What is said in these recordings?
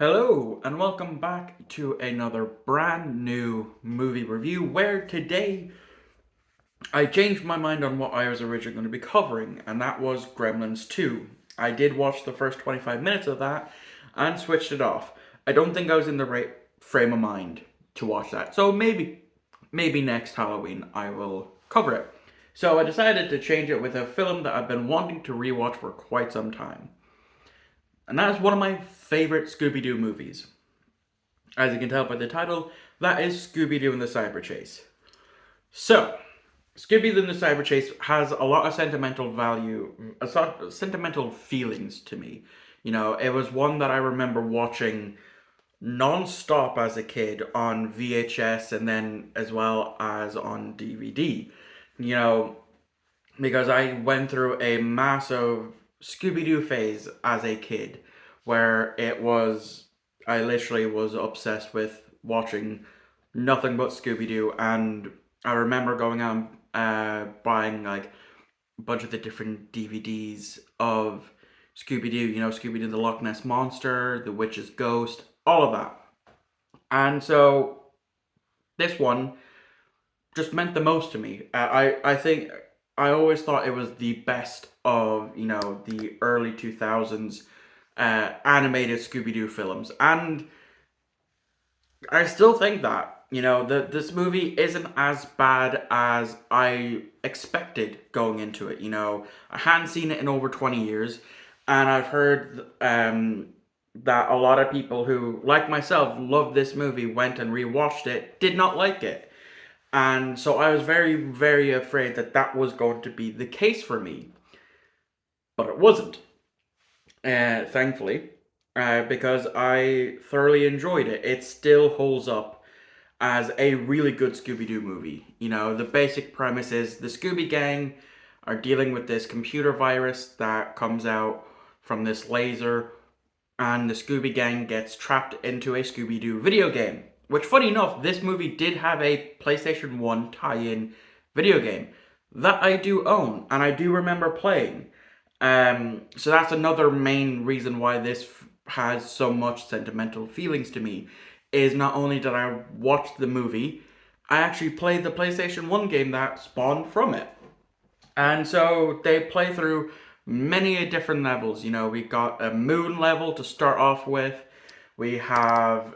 Hello and welcome back to another brand new movie review where today I changed my mind on what I was originally going to be covering, and that was Gremlins 2. I did watch the first 25 minutes of that and switched it off. I don't think I was in the right frame of mind to watch that. So maybe next Halloween I will cover it. So I decided to change it with a film that I've been wanting to rewatch for quite some time. And that is one of my favorite Scooby-Doo movies. As you can tell by the title, that is Scooby-Doo and the Cyber Chase. So, Scooby-Doo and the Cyber Chase has a lot of sentimental value, a sort of sentimental feelings to me. It was one that I remember watching non-stop as a kid on VHS and then as well as on DVD. You know, because I went through a massive Scooby-Doo phase as a kid where I literally was obsessed with watching nothing but Scooby-Doo, and I remember going out and buying like a bunch of the different DVDs of Scooby-Doo, Scooby-Doo the Loch Ness Monster, The Witch's Ghost, all of that. And so this one just meant the most to me. I think I always thought it was the best of the early 2000s animated Scooby-Doo films, and I still think that this movie isn't as bad as I expected going into it. I hadn't seen it in over 20 years, and I've heard that a lot of people who, like myself, loved this movie went and rewatched it, did not like it. And so I was very, very afraid that that was going to be the case for me. But it wasn't, thankfully, because I thoroughly enjoyed it. It still holds up as a really good Scooby-Doo movie. The basic premise is the Scooby Gang are dealing with this computer virus that comes out from this laser, and the Scooby Gang gets trapped into a Scooby-Doo video game. Which, funny enough, this movie did have a PlayStation 1 tie-in video game that I do own, and I do remember playing. So that's another main reason why this has so much sentimental feelings to me, is not only did I watch the movie, I actually played the PlayStation 1 game that spawned from it. And so they play through many different levels. We got a moon level to start off with. We have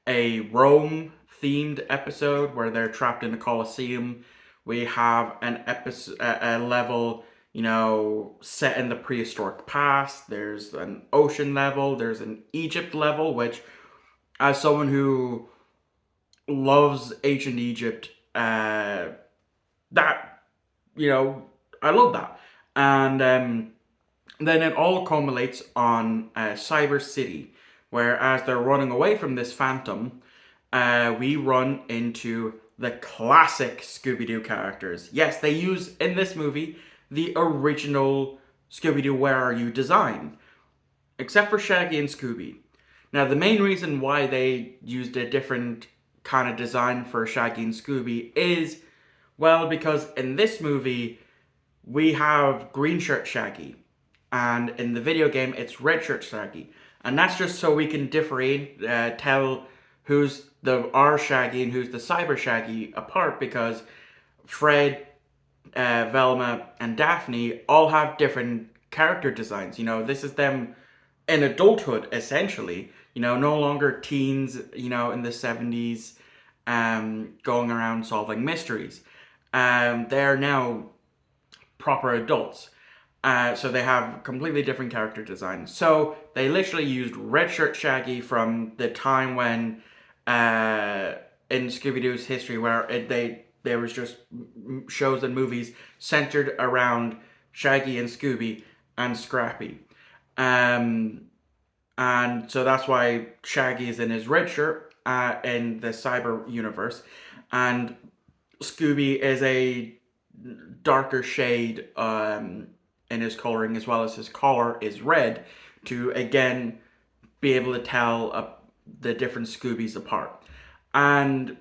a Rome themed episode where they're trapped in the Colosseum. We have an episode, a level, set in the prehistoric past. There's an ocean level. There's an Egypt level, which, as someone who loves ancient Egypt, that, I love that. And then it all culminates on Cyber City, where as they're running away from this phantom, we run into the classic Scooby-Doo characters. Yes, they use, in this movie, the original Scooby-Doo Where Are You design, except for Shaggy and Scooby. Now, the main reason why they used a different kind of design for Shaggy and Scooby is, well, because in this movie, we have green shirt Shaggy, and in the video game, it's red shirt Shaggy. And that's just so we can tell who's our Shaggy and who's the Cyber Shaggy apart, because Fred, Velma, and Daphne all have different character designs. This is them in adulthood, essentially. No longer teens, in the 70s, going around solving mysteries. They're now proper adults. So they have completely different character designs. So they literally used red shirt Shaggy from the time when, in Scooby-Doo's history, where there was just shows and movies centered around Shaggy and Scooby and Scrappy. And so that's why Shaggy is in his red shirt in the cyber universe, and Scooby is a darker shade in his coloring, as well as his collar is red, to again be able to tell the different Scoobies apart. And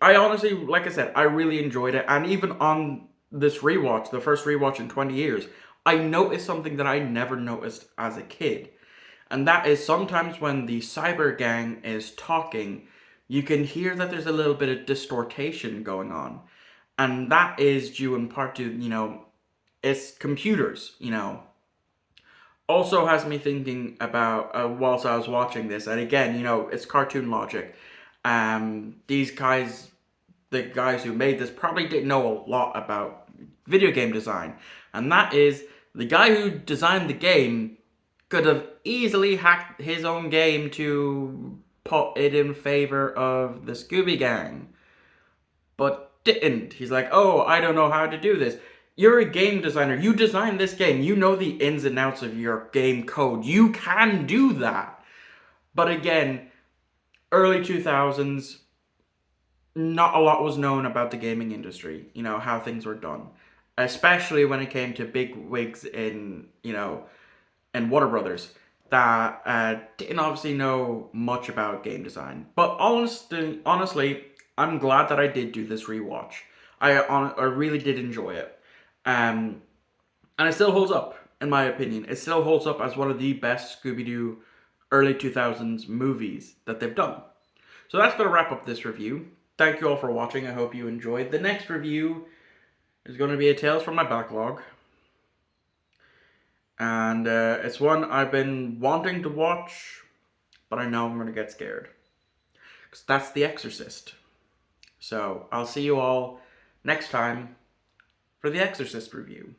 I honestly, like I said, I really enjoyed it. And even on this rewatch, the first rewatch in 20 years, I noticed something that I never noticed as a kid. And that is sometimes when the cyber gang is talking, you can hear that there's a little bit of distortion going on. And that is due in part to, it's computers, Also has me thinking about, whilst I was watching this, and again, it's cartoon logic. These guys, the guys who made this, probably didn't know a lot about video game design. And that is, the guy who designed the game could have easily hacked his own game to put it in favor of the Scooby Gang, but didn't. He's like, oh, I don't know how to do this. You're a game designer. You designed this game. You know the ins and outs of your game code. You can do that. But again, early 2000s, not a lot was known about the gaming industry, how things were done. Especially when it came to big wigs in Warner Brothers that didn't obviously know much about game design. But honestly, I'm glad that I did do this rewatch. I really did enjoy it. And it still holds up, in my opinion. It still holds up as one of the best Scooby-Doo early 2000s movies that they've done. So that's going to wrap up this review. Thank you all for watching. I hope you enjoyed. The next review is going to be a Tales from my backlog. And it's one I've been wanting to watch, but I know I'm going to get scared. Because that's The Exorcist. So I'll see you all next time for The Exorcist review.